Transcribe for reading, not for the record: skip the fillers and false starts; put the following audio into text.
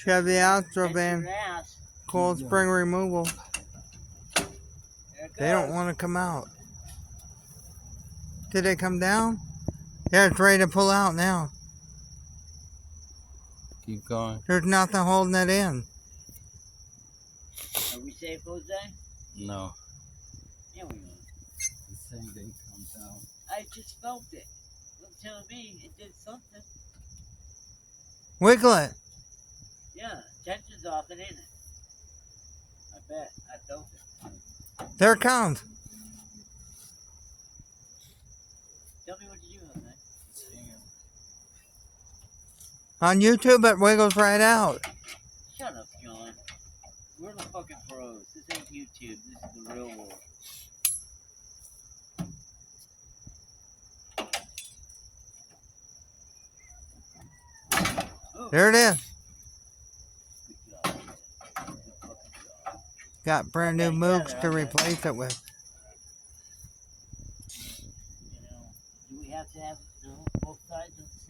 Chevy Astro That's van, your ass. coil spring removal. There it They don't goes. want to come out. Did they come down? Yeah, it's ready to pull out now. Keep going. There's nothing holding it in. Are we safe, Jose? No. Yeah, we are. The same thing comes out. I just felt it. Don't tell me it did something. Wiggle it. Yeah, tension's off and in it. I bet. I felt it. There it comes. Tell me what you do, Jose. On YouTube, it wiggles right out. Shut up, John. We're the fucking pros. This ain't YouTube. This is the real world. Oh, There it is. good job. Good fucking job. Got brand new moves to replace it with. You know, do we have to have both sides of the